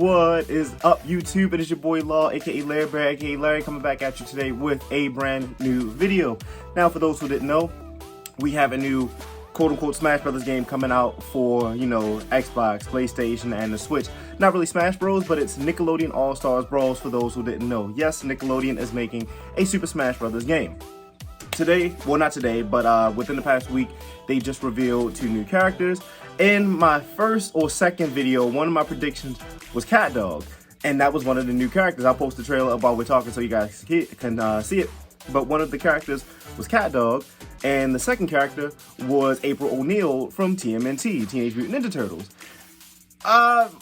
What is up, YouTube? It is your boy Law, aka Larry Bear, aka Larry, coming back at you today with a brand new video. Now, for those who didn't know, we have a new quote-unquote Smash Brothers game coming out for, Xbox, PlayStation, and the Switch. Not really Smash Bros, but it's Nickelodeon All Star Brawl for those who didn't know. Yes, Nickelodeon is making a Super Smash Brothers game. Today, well not today, but within the past week, they just revealed 2 new characters. In my first or second video, one of my predictions was Cat Dog, and that was one of the new characters. I'll post the trailer while we're talking so you guys can see it. But one of the characters was Cat Dog, and the second character was April O'Neil from TMNT, Teenage Mutant Ninja Turtles.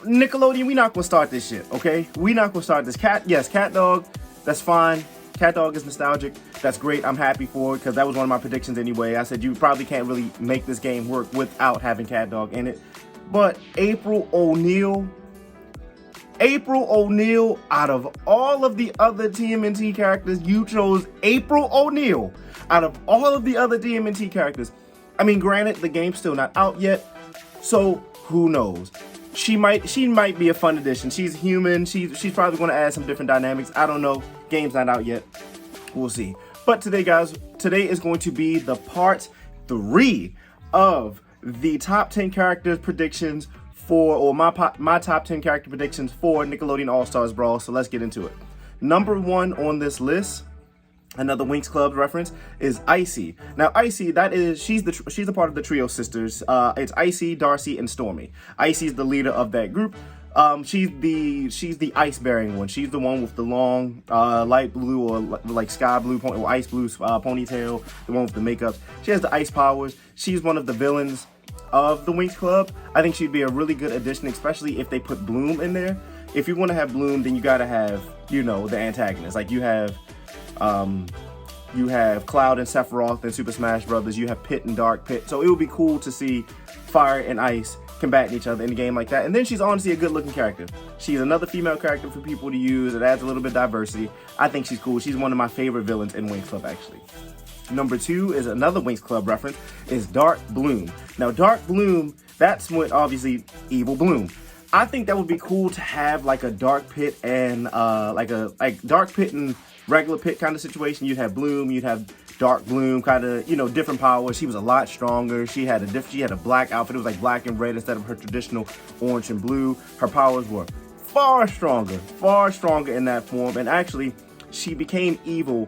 Nickelodeon, we not gonna start this shit, okay? We not gonna start this. Cat Dog, that's fine. Cat Dog is nostalgic. That's great. I'm happy for it because that was one of my predictions anyway. I said you probably can't really make this game work without having Cat Dog in it. But April O'Neil, out of all of the other TMNT characters, you chose April O'Neil out of all of the other TMNT characters. I mean, granted, the game's still not out yet, so who knows? She might be a fun addition. She's human. She's probably going to add some different dynamics. I don't know. Game's not out yet. We'll see. But today, guys, is going to be the part 3 of the top 10 characters predictions for, or my top 10 character predictions for Nickelodeon All Stars Brawl. So let's get into it. Number 1 on this list, another Winx Club reference, is Icy. Now, Icy, she's a part of the Trio Sisters. It's Icy, Darcy, and Stormy. Icy's the leader of that group. She's the ice-bearing one. She's the one with the long, light blue or like sky blue or ice blue ponytail. The one with the makeup. She has the ice powers. She's one of the villains of the Winx Club. I think she'd be a really good addition, especially if they put Bloom in there. If you want to have Bloom, then you gotta have, the antagonist. Like you have Cloud and Sephiroth in Super Smash Brothers. You have Pit and Dark Pit. So it would be cool to see Fire and Ice combating each other in a game like that. And then she's honestly a good looking character. She's another female character for people to use. It adds a little bit of diversity. I think she's cool. She's one of my favorite villains in Winx Club, actually. Number 2 is another Winx Club reference, is Dark Bloom. Now, Dark Bloom, that's what obviously Evil Bloom. I think that would be cool to have like a Dark Pit and like Dark Pit and regular Pit kind of situation. You'd have Bloom, you'd have Dark Bloom, kind of, different powers. She was a lot stronger. She had a black outfit. It was like black and red instead of her traditional orange and blue. Her powers were far stronger in that form. And actually, she became evil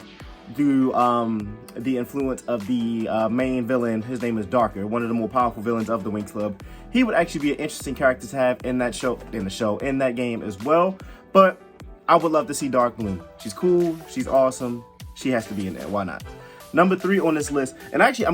through the influence of the main villain. His name is Darker, one of the more powerful villains of the Winx Club. He would actually be an interesting character to have in that game as well. But I would love to see Dark Bloom. She's cool. She's awesome. She has to be in there. Why not? Number 3 on this list, and actually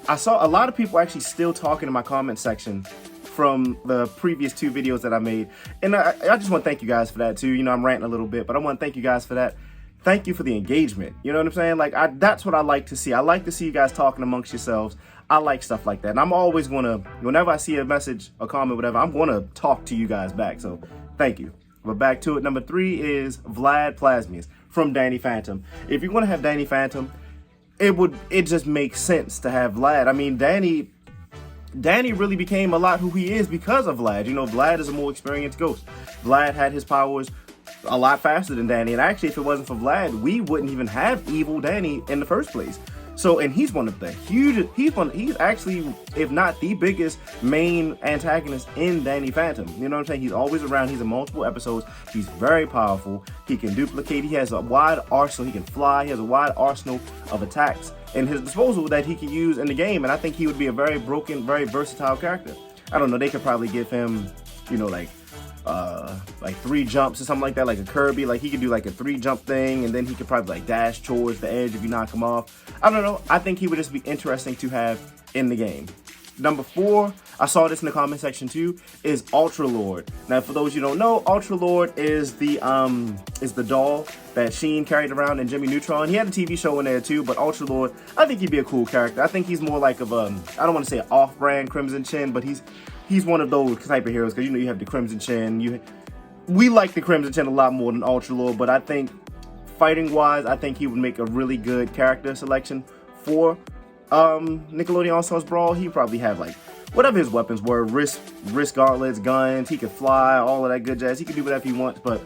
I saw a lot of people actually still talking in my comment section from the previous 2 videos that I made. And I just want to thank you guys for that too. I'm ranting a little bit, but I want to thank you guys for that. Thank you for the engagement. You know what I'm saying? Like, that's what I like to see. I like to see you guys talking amongst yourselves. I like stuff like that. And I'm always going to, whenever I see a message, a comment, whatever, I'm going to talk to you guys back. So thank you. But back to it. Number 3 is Vlad Plasmius from Danny Phantom. If you're going to have Danny Phantom, it just makes sense to have Vlad. I mean, Danny really became a lot who he is because of Vlad. Vlad is a more experienced ghost. Vlad had his powers a lot faster than Danny, and actually if it wasn't for Vlad, we wouldn't even have evil Danny in the first place. So, and he's one of the he's actually, if not the biggest main antagonist in Danny Phantom. You know what I'm saying? He's always around. He's in multiple episodes. He's very powerful. He can duplicate. He has a wide arsenal. He can fly. He has a wide arsenal of attacks in his disposal that he can use in the game. And I think he would be a very versatile character. I don't know. They could probably give him, like 3 jumps or something like that, like a Kirby. Like he could do like a 3 jump thing, and then he could probably like dash towards the edge if you knock him off. I don't know. I think he would just be interesting to have in the game. Number 4, I saw this in the comment section too, is Ultra Lord. Now, for those you don't know, Ultra Lord is the doll that Sheen carried around in Jimmy Neutron. He had a TV show in there too, but Ultra Lord, I think he'd be a cool character. I think he's more like of I don't want to say off-brand Crimson Chin, but he's one of those type of heroes, because you have the Crimson Chin. We like the Crimson Chin a lot more than Ultra Lord, but I think fighting wise, I think he would make a really good character selection for Nickelodeon All Stars Brawl. He probably have like whatever his weapons were, wrist gauntlets, guns, he could fly, all of that good jazz. He could do whatever he wants, but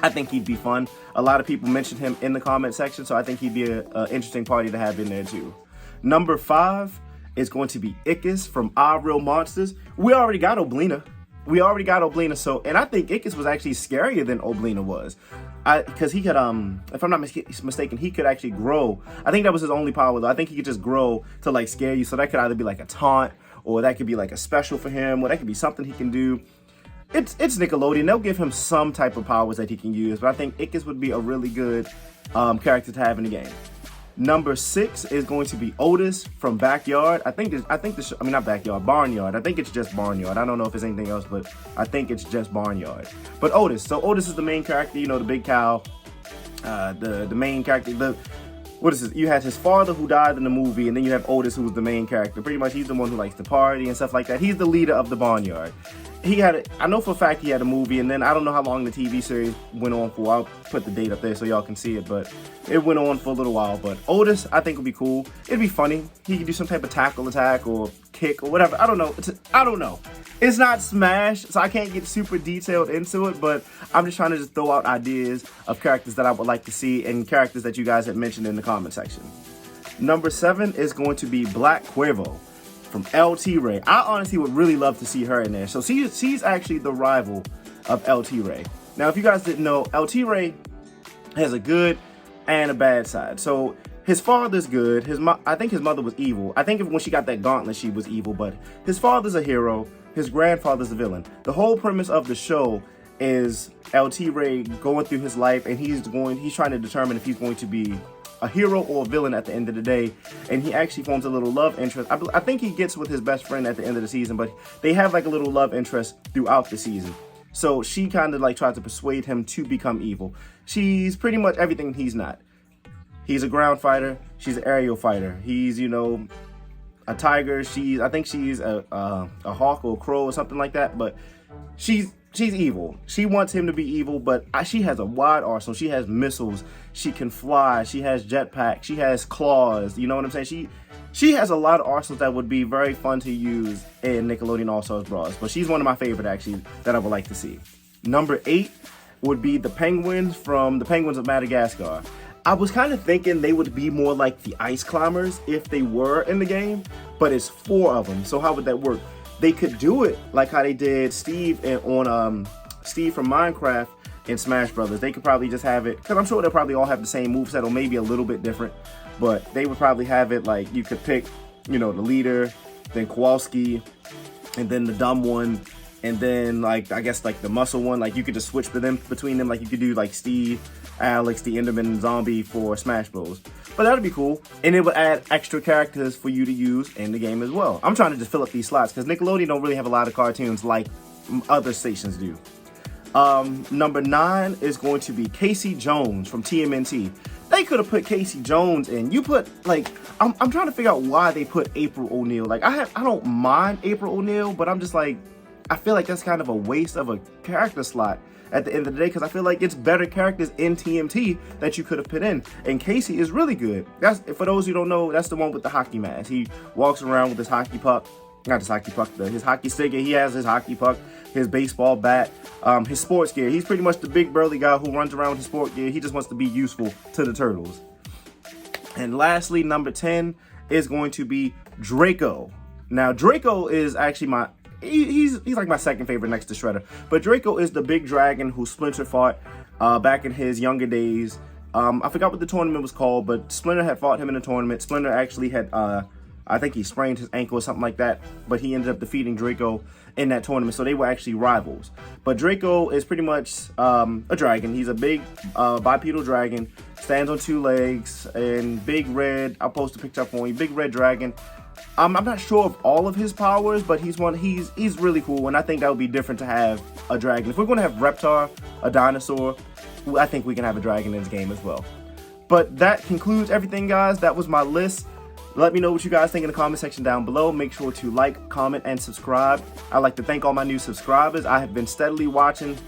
I think he'd be fun. A lot of people mentioned him in the comment section, so I think he'd be an interesting party to have in there too. Number 5 is going to be Ickis from Our Real Monsters. We already got Oblina. So, and I think Ickis was actually scarier than Oblina was. Because he could, if I'm not mistaken, he could actually grow. I think that was his only power though. I think he could just grow to like scare you. So that could either be like a taunt, or that could be like a special for him, or that could be something he can do. It's Nickelodeon. They'll give him some type of powers that he can use, but I think Ickis would be a really good character to have in the game. Number 6 is going to be Otis from Backyard. Barnyard. I think it's just Barnyard. I don't know if it's anything else, but I think it's just Barnyard. But Otis. So Otis is the main character. You know, the big cow. The main character. What is it? You had his father who died in the movie, and then you have Otis, who's the main character. Pretty much, he's the one who likes to party and stuff like that. He's the leader of the Barnyard. I know for a fact he had a movie, and then I don't know how long the TV series went on for. I'll put the date up there so y'all can see it, but it went on for a little while. But Otis, I think, would be cool. It'd be funny. He could do some type of tackle attack or kick or whatever. I don't know. It's not Smash, so I can't get super detailed into it, but I'm just trying to just throw out ideas of characters that I would like to see and characters that you guys had mentioned in the comment section. Number 7 is going to be Black Cuervo from LT Ray. I honestly would really love to see her in there. So she's actually the rival of LT Ray. Now, if you guys didn't know, LT Ray has a good and a bad side. So his father's good. I think his mother was evil. I think when she got that gauntlet, she was evil. But his father's a hero. His grandfather's a villain. The whole premise of the show is LT Ray going through his life, and he's trying to determine if he's going to be a hero or a villain at the end of the day. And he actually forms a little love interest. I think he gets with his best friend at the end of the season, but they have like a little love interest throughout the season. So she kind of like tries to persuade him to become evil. She's pretty much everything he's not. He's a ground fighter. She's an aerial fighter. He's, you know, a tiger. I think she's a hawk or a crow or something like that. But she's evil. She wants him to be evil, but she has a wide arsenal. She has missiles. She can fly. She has jetpack. She has claws. You know what I'm saying? She has a lot of arsenals that would be very fun to use in Nickelodeon All Star Brawl. But she's one of my favorite, actually, that I would like to see. Number 8 would be the penguins from the Penguins of Madagascar. I was kind of thinking they would be more like the ice climbers if they were in the game, but it's 4 of them. So how would that work? They could do it like how they did Steve from Minecraft in Smash Brothers. They could probably just have it, because I'm sure they'll probably all have the same moveset or maybe a little bit different, but they would probably have it like you could pick, you know, the leader, then Kowalski, and then the dumb one, and then like I guess like the muscle one. Like you could just switch between them. Like you could do like Steve, Alex, the Enderman, and Zombie for Smash Bros. But that'd be cool, and it would add extra characters for you to use in the game as well. I'm trying to just fill up these slots because Nickelodeon don't really have a lot of cartoons like other stations do. Number 9 is going to be Casey Jones from TMNT. They could have put Casey Jones in. You put like I'm trying to figure out why they put April O'Neil. Like I don't mind April O'Neil, but I'm just like I feel like that's kind of a waste of a character slot at the end of the day, because I feel like it's better characters in TMT that you could have put in. And Casey is really good. That's, for those who don't know, that's the one with the hockey mask. He walks around with his hockey puck, not his hockey puck, his hockey stick. He has his hockey puck, his baseball bat, his sports gear. He's pretty much the big burly guy who runs around with his sport gear. He just wants to be useful to the turtles. And lastly, number 10 is going to be Draco. Now, Draco is actually he's like my second favorite next to Shredder. But Draco is the big dragon who Splinter fought back in his younger days. I forgot what the tournament was called, but Splinter had fought him in a tournament. Splinter actually had, I think he sprained his ankle or something like that, but he ended up defeating Draco in that tournament, so they were actually rivals. But Draco is pretty much a dragon. He's a big bipedal dragon, stands on 2 legs, and big red, I'll post a picture up for you, big red dragon. I'm not sure of all of his powers, but he's really cool, and I think that would be different to have a dragon. If we're going to have Reptar, a dinosaur, I think we can have a dragon in this game as well. But that concludes everything, guys. That was my list. Let me know what you guys think in the comment section down below. Make sure to like, comment, and subscribe. I'd like to thank all my new subscribers. I have been steadily watching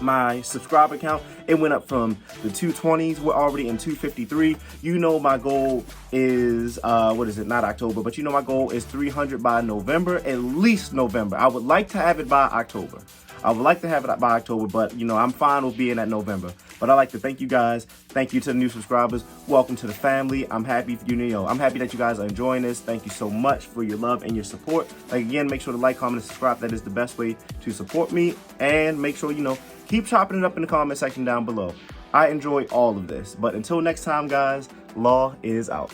my subscriber count. It went up from the 220s. We're already in 253. You know my goal is what is it, not October, but you know my goal is 300 by November, at least November. I would like to have it by October. But you know, I'm fine with being at November. But I'd like to thank you guys. Thank you to the new subscribers. Welcome to the family. I'm happy I'm happy that you guys are enjoying this. Thank you so much for your love and your support. Like, again, make sure to like, comment, and subscribe. That is the best way to support me. And make sure, you know, keep chopping it up in the comment section down below. I enjoy all of this. But until next time, guys, Law is out.